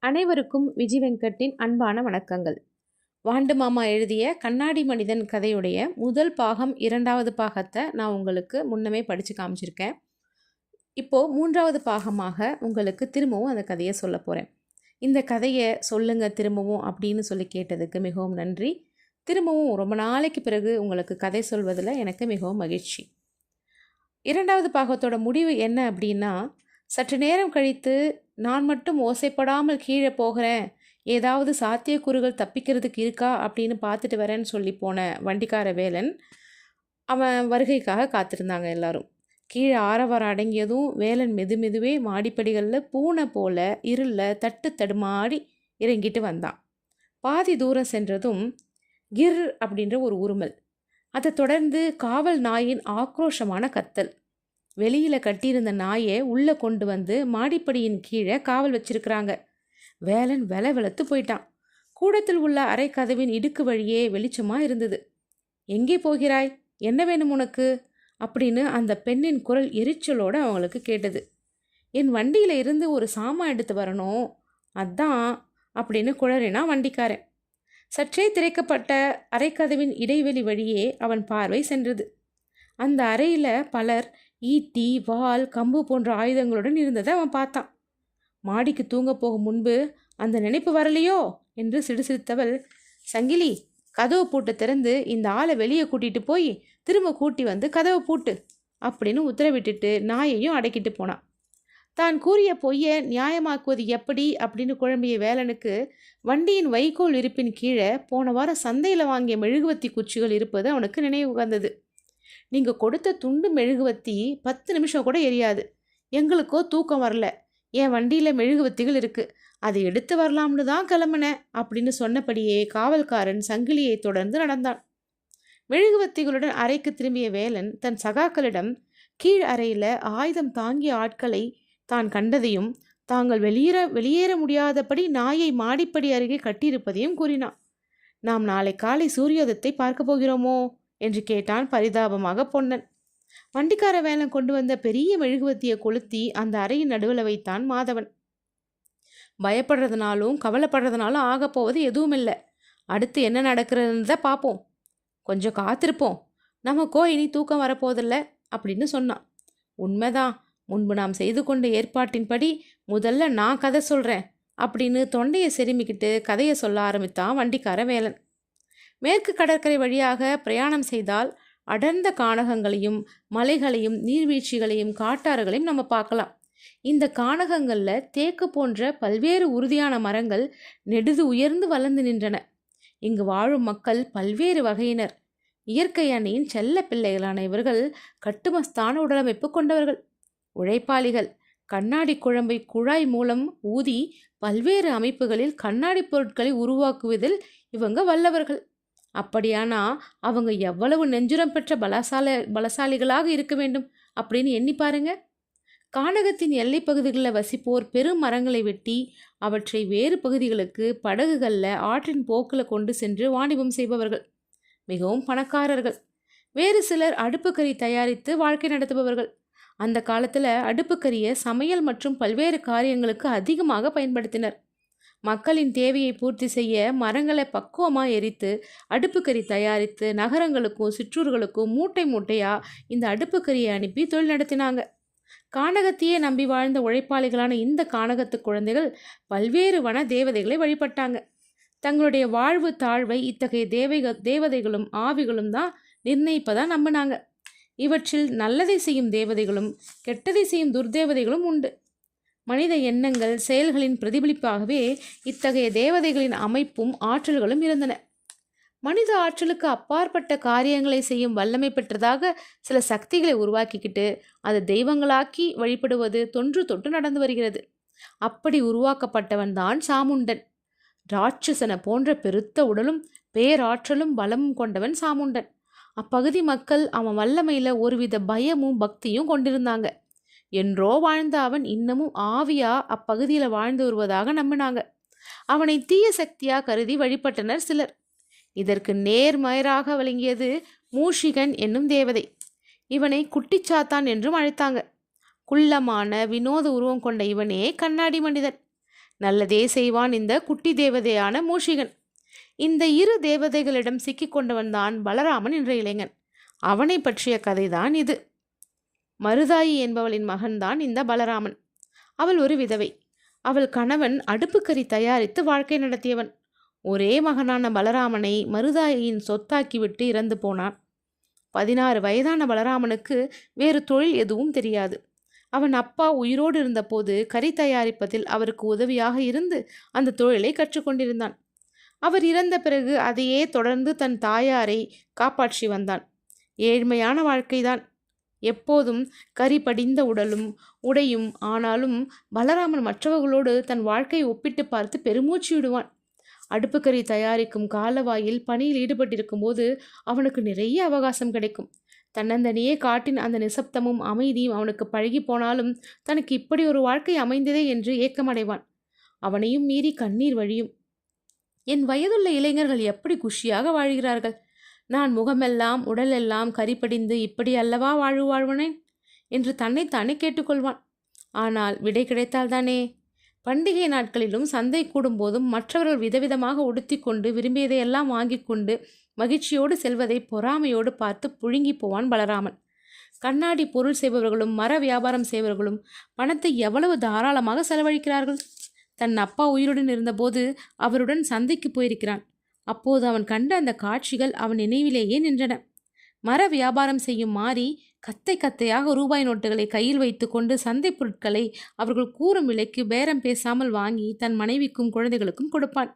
அனைவருக்கும் விஜய் வெங்கட்டின் அன்பான வணக்கங்கள். வாண்டு மாமா எழுதிய கண்ணாடி மனிதன் கதையுடைய முதல் பாகம் 2வது பாகத்தை நான் உங்களுக்கு முன்னமே படித்து காமிச்சிருக்கேன். இப்போது 3வது பாகமாக உங்களுக்கு திரும்பவும் அந்த கதையை சொல்ல போகிறேன். இந்த கதையை சொல்லுங்க திரும்பவும் அப்படின்னு சொல்லி கேட்டதுக்கு மிகவும் நன்றி. திரும்பவும் ரொம்ப நாளைக்கு பிறகு உங்களுக்கு கதை சொல்வதில் எனக்கு மிகவும் மகிழ்ச்சி. 2வது பாகத்தோட முடிவு என்ன அப்படின்னா, சற்று நேரம் கழித்து நான் மட்டும் ஓசைப்படாமல் கீழே போகிறேன், ஏதாவது சாத்தியக்கூறுகள் தப்பிக்கிறதுக்கு இருக்கா அப்படின்னு பார்த்துட்டு வரேன்னு சொல்லி போன வண்டிக்கார வேலன் அவன் வருகைக்காக காத்திருந்தாங்க எல்லாரும். கீழே ஆரவாரம் அடங்கியதும் வேலன் மெதுவே மாடிப்படிகளில் பூனை போல இருளில் தட்டு தடுமாடி இறங்கிட்டு வந்தான். பாதி தூரம் சென்றதும் கிர் அப்படின்ற ஒரு உருமல், அதை தொடர்ந்து காவல் நாயின் ஆக்ரோஷமான கத்தல். வெளியில் கட்டியிருந்த நாயை உள்ளே கொண்டு வந்து மாடிப்படியின் கீழே காவல் வச்சிருக்கிறாங்க. வேலன் வெளத்து போயிட்டான். கூடத்தில் உள்ள அரை கதவின் இடுக்கு வழியே வெளிச்சமாக இருந்தது. எங்கே போகிறாய், என்ன வேணும் உனக்கு அப்படின்னு அந்த பெண்ணின் குரல் எரிச்சலோடு அவங்களுக்கு கேட்டது. என் வண்டியில் இருந்து ஒரு சாமான் எடுத்து வரணும், அதான் அப்படின்னு குழறினா வண்டிக்காரன். சற்றே திரைக்கப்பட்ட அரைக்கதவின் இடைவெளி வழியே அவன் பார்வை சென்றது. அந்த அறையில் பலர் ஈட்டி, வாள், கம்பு போன்ற ஆயுதங்களுடன் இருந்ததை அவன் பார்த்தான். மாடிக்கு தூங்க போகும் முன்பு அந்த நினைப்பு வரலையோ என்று சிடுசிடுத்தவள், சங்கிலி, கதவை பூட்டை திறந்து இந்த ஆளை வெளியே கூட்டிகிட்டு போய் திரும்ப கூட்டி வந்து கதவை பூட்டு அப்படின்னு உத்தரவிட்டுட்டு நாயையும் அடக்கிட்டு போனான். தான் கூறிய பொய்யை நியாயமாக்குவது எப்படி அப்படின்னு குழம்பிய வேலனுக்கு வண்டியின் வைக்கோல் இருப்பின் கீழே போன வாரம் சந்தையில் வாங்கிய மெழுகுவத்தி குச்சிகள் இருப்பது அவனுக்கு நினைவு வந்தது. நீங்கள் கொடுத்த துண்டு மெழுகுவத்தி 10 நிமிஷம் கூட எரியாது, எங்களுக்கோ தூக்கம் வரல, என் வண்டியில் மெழுகுவத்திகள் இருக்குது, அதை எடுத்து வரலாம்னு தான் கிளம்புனேன் அப்படின்னு சொன்னபடியே காவல்காரன் சங்கிலியை தொடர்ந்து நடந்தான். மெழுகுவத்திகளுடன் அறைக்கு திரும்பிய வேலன் தன் சகாக்களிடம் கீழ் அறையில் ஆயுதம் தாங்கிய ஆட்களை தான் கண்டதையும் தாங்கள் வெளியேற முடியாதபடி நாயை மாடிப்படி அருகே கட்டியிருப்பதையும் கூறினான். நாம் நாளை காலை சூரியோதயத்தை பார்க்க போகிறோமோ என்று கேட்டான் பரிதாபமாக பொன்னன். வண்டிக்கார வேலன் கொண்டு வந்த பெரிய மெழுகுவத்தியை கொளுத்தி அந்த அறையின் நடுவில் வைத்தான் மாதவன். பயப்படுறதுனாலும் கவலைப்படுறதுனாலும் ஆகப்போவது எதுவும் இல்லை, அடுத்து என்ன நடக்கிறதுன்னு தான் பார்ப்போம், கொஞ்சம் காத்திருப்போம், நமக்கோ இனி தூக்கம் வரப்போதில்லை அப்படின்னு சொன்னான். உண்மைதான், முன்பு நாம் செய்து கொண்ட ஏற்பாட்டின்படி முதல்ல நான் கதை சொல்கிறேன் அப்படின்னு தொண்டையை செருமிக்கிட்டு கதையை சொல்ல ஆரம்பித்தான் வண்டிக்கார வேலன். மேற்கு கடற்கரை வழியாக பிரயாணம் செய்தால் அடர்ந்த கானகங்களையும் மலைகளையும் நீர்வீழ்ச்சிகளையும் காட்டாறுகளையும் நம்ம பார்க்கலாம். இந்த கானகங்களில் தேக்கு போன்ற பல்வேறு உறுதியான மரங்கள் நெடுது உயர்ந்து வளர்ந்து நின்றன. இங்கு வாழும் மக்கள் பல்வேறு வகையினர். இயற்கை அணியின் செல்ல பிள்ளைகளான இவர்கள் கட்டுமஸ்தான உடலமைப்பு கொண்டவர்கள், உழைப்பாளிகள். கண்ணாடி குழம்பை குழாய் மூலம் ஊதி பல்வேறு அமைப்புகளில் கண்ணாடி பொருட்களை உருவாக்குவதில் இவங்க வல்லவர்கள். அப்படியானா அவங்க எவ்வளவு நெஞ்சுரம் பெற்ற பலசாலிகளாக இருக்க வேண்டும் அப்படின்னு எண்ணி பாருங்க. கானகத்தின் எல்லை பகுதிகளில் வசிப்போர் பெரும் மரங்களை வெட்டி அவற்றை வேறு பகுதிகளுக்கு படகுகளில் ஆற்றின் போக்கில் கொண்டு சென்று வாணிபம் செய்பவர்கள், மிகவும் பணக்காரர்கள். வேறு சிலர் அடுப்புக்கறி தயாரித்து வாழ்க்கை நடத்துபவர்கள். அந்த காலத்தில் அடுப்புக்கரியை சமையல் மற்றும் பல்வேறு காரியங்களுக்கு அதிகமாக பயன்படுத்தினர். மக்களின் தேவையை பூர்த்தி செய்ய மரங்களை பக்குவமாக எரித்து அடுப்புக்கறி தயாரித்து நகரங்களுக்கும் சிற்றூர்களுக்கும் மூட்டை மூட்டையாக இந்த அடுப்புக்கரியை அனுப்பி தொழில் நடத்தினாங்க. கானகத்தையே நம்பி வாழ்ந்த உழைப்பாளிகளான இந்த கானகத்து குழந்தைகள் பல்வேறு வன தேவதைகளை வழிபட்டாங்க. தங்களுடைய வாழ்வு தாழ்வை இத்தகைய தேவதைகளும் ஆவிகளும் தான் நிர்ணயிப்பதாக நம்பினாங்க. இவற்றில் நல்லதை செய்யும் தேவதைகளும் கெட்டதை செய்யும் துர்தேவதைகளும் உண்டு. மனித எண்ணங்கள் செயல்களின் பிரதிபலிப்பாகவே இத்தகைய தேவதைகளின் அமைப்பும் ஆற்றல்களும் இருந்தன. மனித ஆற்றலுக்கு அப்பாற்பட்ட காரியங்களை செய்யும் வல்லமை பெற்றதாக சில சக்திகளை உருவாக்கிக்கிட்டு அதை தெய்வங்களாக்கி வழிபடுவது தொன்று தொட்டு நடந்து வருகிறது. அப்படி உருவாக்கப்பட்டவன் தான் சாமுண்டன். ராட்சசனை போன்ற பெருத்த உடலும் பேராற்றலும் பலமும் கொண்டவன் சாமுண்டன். அப்பகுதி மக்கள் அவன் வல்லமையில் ஒருவித பயமும் பக்தியும் கொண்டிருந்தாங்க. என்றோ வாழ்ந்த அவன் இன்னமும் ஆவியா அப்பகுதியில் வாழ்ந்து வருவதாக நம்பினாங்க. அவனை தீய சக்தியா கருதி வழிபட்டனர் சிலர். இதற்கு நேர்மறையாக விளங்கியது மூஷிகன் என்னும் தேவதை. இவனை குட்டிச்சாத்தான் என்றும் அழைத்தாங்க. குள்ளமான வினோத உருவம் கொண்ட இவனே கண்ணாடி மனிதன். நல்லதே செய்வான் இந்த குட்டி தேவதையான மூஷிகன். இந்த இரு தேவதைகளிடம் சிக்கிக் கொண்டவன்தான் பலராமன் என்ற இளைஞன். அவனை பற்றிய கதைதான் இது. மருதாயி என்பவளின் மகன்தான் இந்த பலராமன். அவள் ஒரு விதவை. அவள் கணவன் அடுப்புக்கறி தயாரித்து வாழ்க்கை நடத்தியவன். ஒரே மகனான பலராமனை மருதாயியின் சொத்தாக்கிவிட்டு இறந்து போனான். 16 வயதான பலராமனுக்கு வேறு தொழில் எதுவும் தெரியாது. அவன் அப்பா உயிரோடு இருந்தபோது கறி தயாரிப்பதில் அவருக்கு உதவியாக இருந்து அந்த தொழிலை கற்றுக்கொண்டிருந்தான். அவர் இறந்த பிறகு அதையே தொடர்ந்து தன் தாயாரை காப்பாற்றி வந்தான். ஏழ்மையான வாழ்க்கைதான். எப்போதும் கரி படிந்த உடையும். ஆனாலும் பலராமன் மற்றவர்களோடு தன் வாழ்க்கையை ஒப்பிட்டு பார்த்து பெருமூச்சு விடுவான். அடுப்புக்கறி தயாரிக்கும் காலவாயில் பணியில் ஈடுபட்டிருக்கும் போது அவனுக்கு நிறைய அவகாசம் கிடைக்கும். தன்னந்தனியே காட்டின் அந்த நிசப்தமும் அமைதியும் அவனுக்கு பழகி போனாலும் தனக்கு இப்படி ஒரு வாழ்க்கை அமைந்ததே என்று ஏக்கமடைவான். அவனையும் மீறி கண்ணீர் வழியும். என் வயதுள்ள இளைஞர்கள் எப்படி குஷியாக வாழ்கிறார்கள். நான் முகமெல்லாம் உடலெல்லாம் கரிப்படிந்து இப்படி அல்லவா வாழ்வனேன் என்று தன்னைத்தானே கேட்டுக்கொள்வான். ஆனால் விடை கிடைத்தால்தானே. பண்டிகை நாட்களிலும் சந்தை கூடும்போதும் மற்றவர்கள் விதவிதமாக உடுத்தி கொண்டு விரும்பியதையெல்லாம் வாங்கி கொண்டு மகிழ்ச்சியோடு செல்வதை பொறாமையோடு பார்த்து புழுங்கி போவான் பலராமன். கண்ணாடி பொருள் செய்பவர்களும் மர வியாபாரம் செய்பவர்களும் பணத்தை எவ்வளவு தாராளமாக செலவழிக்கிறார்கள். தன் அப்பா உயிருடன் இருந்தபோது அவருடன் சந்தைக்கு போயிருக்கிறான். அப்போது அவன் கண்ட அந்த காட்சிகள் அவன் நினைவிலேயே நின்றன. மர வியாபாரம் செய்யும் மாறி கத்தை கத்தையாக ரூபாய் நோட்டுகளை கையில் வைத்து கொண்டு சந்தை பொருட்களை அவர்கள் கூறும் விலைக்கு பேரம் பேசாமல் வாங்கி தன் மனைவிக்கும் குழந்தைகளுக்கும் கொடுப்பான்.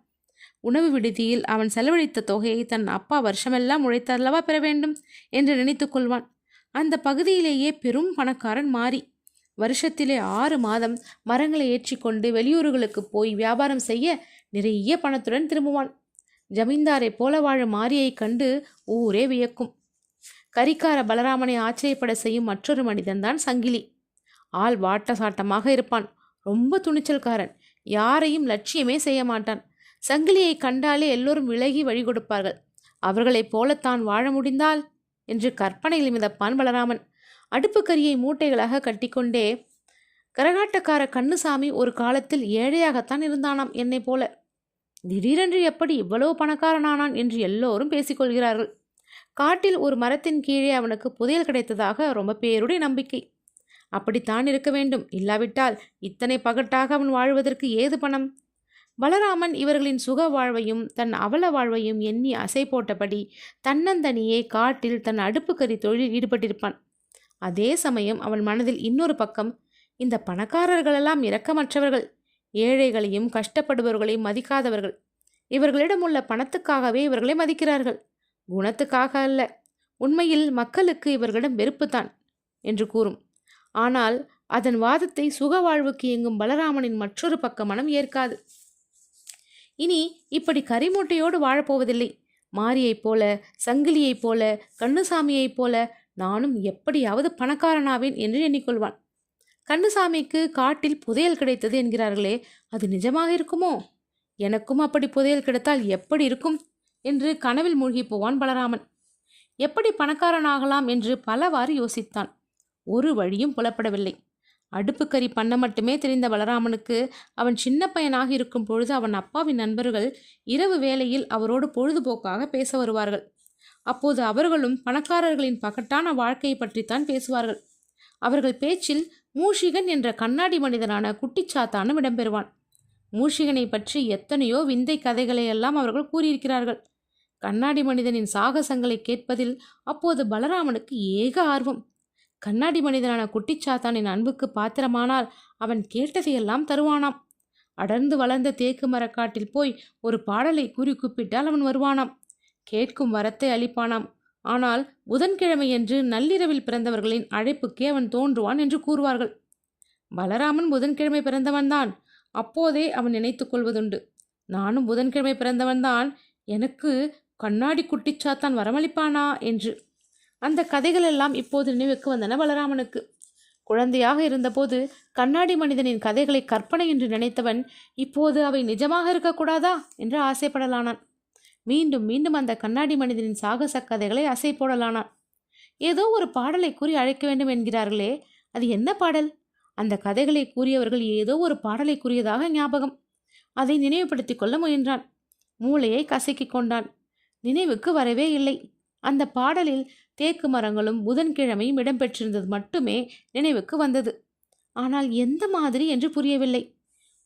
உணவு விடுதியில் அவன் செலவழித்த தொகையை தன் அப்பா வருஷமெல்லாம் உழைத்தல்லவா பெற வேண்டும் என்று நினைத்து கொள்வான். அந்த பகுதியிலேயே பெரும் பணக்காரன் மாறி. வருஷத்திலே 6 மாதம் மரங்களை ஏற்றிக்கொண்டு வெளியூர்களுக்கு போய் வியாபாரம் செய்ய நிறைய பணத்துடன் திரும்புவான். ஜமீன்தாரை போல வாழும் மாரியை கண்டு ஊரே வியக்கும். கரிக்கார பலராமனை ஆச்சரியப்பட செய்யும் மற்றொரு மனிதன்தான் சங்கிலி. ஆள் வாட்ட சாட்டமாக இருப்பான். ரொம்ப துணிச்சல்காரன். யாரையும் லட்சியமே செய்ய மாட்டான். சங்கிலியை கண்டாலே எல்லோரும் விலகி வழி கொடுப்பார்கள். அவர்களைப் போல தான் வாழ முடிந்தால் என்று கற்பனையில் மிதப்பான் பலராமன். அடுப்புக்கரியை மூட்டைகளாக கட்டிக்கொண்டே. கரகாட்டக்கார கண்ணுசாமி ஒரு காலத்தில் ஏழையாகத்தான் இருந்தானாம் என்னை போல. திடீரென்று எப்படி இவ்வளவு பணக்காரனானான் என்று எல்லோரும் பேசிக்கொள்கிறார்கள். காட்டில் ஒரு மரத்தின் கீழே அவனுக்கு புதையல் கிடைத்ததாக ரொம்ப பேருடைய நம்பிக்கை. அப்படித்தான் இருக்க வேண்டும். இல்லாவிட்டால் இத்தனை பகட்டாக அவன் வாழ்வதற்கு ஏது பணம்? பலராமன் இவர்களின் சுக வாழ்வையும் தன் அவல வாழ்வையும் எண்ணி அசை போட்டபடி தன்னந்தனியே காட்டில் தன் அடுப்புக்கறி தொழிலில் ஈடுபட்டிருப்பான். அதே சமயம் அவன் மனதில் இன்னொரு பக்கம், இந்த பணக்காரர்களெல்லாம் இரக்கமற்றவர்கள், ஏழைகளையும் கஷ்டப்படுபவர்களையும் மதிக்காதவர்கள். இவர்களிடம் உள்ள பணத்துக்காகவே இவர்களை மதிக்கிறார்கள், குணத்துக்காக அல்ல. உண்மையில் மக்களுக்கு இவர்களிடம் வெறுப்புத்தான் என்று கூறும். ஆனால் அதன் வாதத்தை சுக வாழ்வுக்கு இயங்கும் பலராமனின் மற்றொரு பக்க மனம் ஏற்காது. இனி இப்படி கரிமூட்டையோடு வாழப்போவதில்லை. மாரியைப் போல, சங்கிலியைப் போல, கண்ணுசாமியைப் போல நானும் எப்படியாவது பணக்காரனாவேன் என்று எண்ணிக்கொள்வான். கண்ணுசாமிக்கு காட்டில் புதையல் கிடைத்தது என்கிறார்களே, அது நிஜமாக இருக்குமோ? எனக்கும் அப்படி புதையல் கிடைத்தால் எப்படி இருக்கும் என்று கனவில் மூழ்கி போவான் பலராமன். எப்படி பணக்காரனாகலாம் என்று பலவாறு யோசித்தான். ஒரு வழியும் புலப்படவில்லை. அடுப்புக்கறி பண்ண மட்டுமே தெரிந்த பலராமனுக்கு அவன் சின்ன பையனாக இருக்கும் பொழுது அவன் அப்பாவின் நண்பர்கள் இரவு வேளையில் அவரோடு பொழுதுபோக்காக பேச வருவார்கள். அப்போது அவர்களும் பணக்காரர்களின் பகட்டான வாழ்க்கையை பற்றித்தான் பேசுவார்கள். அவர்கள் பேச்சில் மூஷிகன் என்ற கண்ணாடி மனிதனான குட்டிச்சாத்தானும் இடம்பெறுவான். மூஷிகனை பற்றி எத்தனையோ விந்தை கதைகளையெல்லாம் அவர்கள் கூறியிருக்கிறார்கள். கண்ணாடி மனிதனின் சாகசங்களை கேட்பதில் அப்போது பலராமனுக்கு ஏக ஆர்வம். கண்ணாடி மனிதனான குட்டிச்சாத்தானின் அன்புக்கு பாத்திரமானால் அவன் கேட்டதையெல்லாம் தருவானாம். அடர்ந்து வளர்ந்த தேக்கு மரக்காட்டில் போய் ஒரு பாடலை கூறி கூப்பிட்டால் அவன் வருவானாம். கேட்கும் வரத்தை அளிப்பானாம். ஆனால் புதன்கிழமையன்று நள்ளிரவில் பிறந்தவர்களின் அழைப்புக்கே அவன் தோன்றுவான் என்று கூறுவார்கள். பலராமன் புதன்கிழமை பிறந்தவன்தான். அப்போதே அவன் நினைத்து கொள்வதுண்டு, நானும் புதன்கிழமை பிறந்தவன்தான், எனக்கு கண்ணாடி குட்டிச்சாத்தான் வரமளிப்பானா என்று. அந்த கதைகளெல்லாம் இப்போது நினைவுக்கு வந்தன பலராமனுக்கு. குழந்தையாக இருந்தபோது கண்ணாடி மனிதனின் கதைகளை கற்பனை என்று நினைத்தவன் இப்போது அவை நிஜமாக இருக்கக்கூடாதா என்று ஆசைப்படலானான். மீண்டும் மீண்டும் அந்த கண்ணாடி மனிதனின் சாகச கதைகளை அசை போடலானான். ஏதோ ஒரு பாடலை கூறி அழைக்க வேண்டும் என்கிறார்களே, அது என்ன பாடல்? அந்த கதைகளை கூறியவர்கள் ஏதோ ஒரு பாடலை கூறியதாக ஞாபகம். அதை நினைவுபடுத்திக் கொள்ள முயன்றான். மூளையை கசக்கிக் கொண்டான். நினைவுக்கு வரவே இல்லை. அந்த பாடலில் தேக்கு மரங்களும் புதன்கிழமையும் இடம்பெற்றிருந்தது மட்டுமே நினைவுக்கு வந்தது. ஆனால் எந்த மாதிரி என்று புரியவில்லை.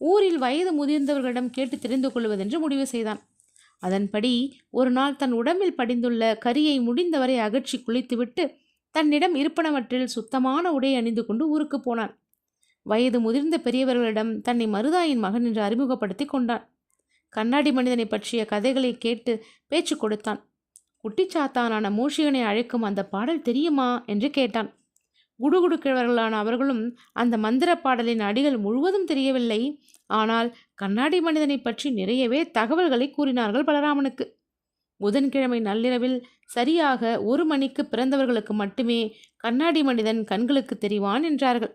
ஊரில் வயது முதிர்ந்தவர்களிடம் கேட்டு தெரிந்து கொள்வதென்று முடிவு செய்தான். அதன்படி ஒரு நாள் தன் உடம்பில் படிந்துள்ள கரியை முடிந்தவரை அகற்றி குளித்துவிட்டு தன்னிடம் இருப்பனவற்றில் சுத்தமான உடை அணிந்து கொண்டு ஊருக்கு போனான். வயது முதிர்ந்த பெரியவர்களிடம் தன்னை மருதாயின் மகன் என்று அறிமுகப்படுத்தி கொண்டான். கண்ணாடி மனிதனை பற்றிய கதைகளை கேட்டு பேச்சு கொடுத்தான். குட்டிச்சாத்தானான மூஷிகனை அழைக்கும் அந்த பாடல் தெரியுமா என்று கேட்டான். குடுகுடுக்கிறவர்களான அவர்களும் அந்த மந்திர பாடலின் அடிகள் முழுவதும் தெரியவில்லை. ஆனால் கண்ணாடி மனிதனை பற்றி நிறையவே தகவல்களை கூறினார்கள் பலராமனுக்கு. புதன்கிழமை நள்ளிரவில் சரியாக 1 மணிக்கு பிறந்தவர்களுக்கு மட்டுமே கண்ணாடி மனிதன் கண்களுக்கு தெரிவான் என்றார்கள்.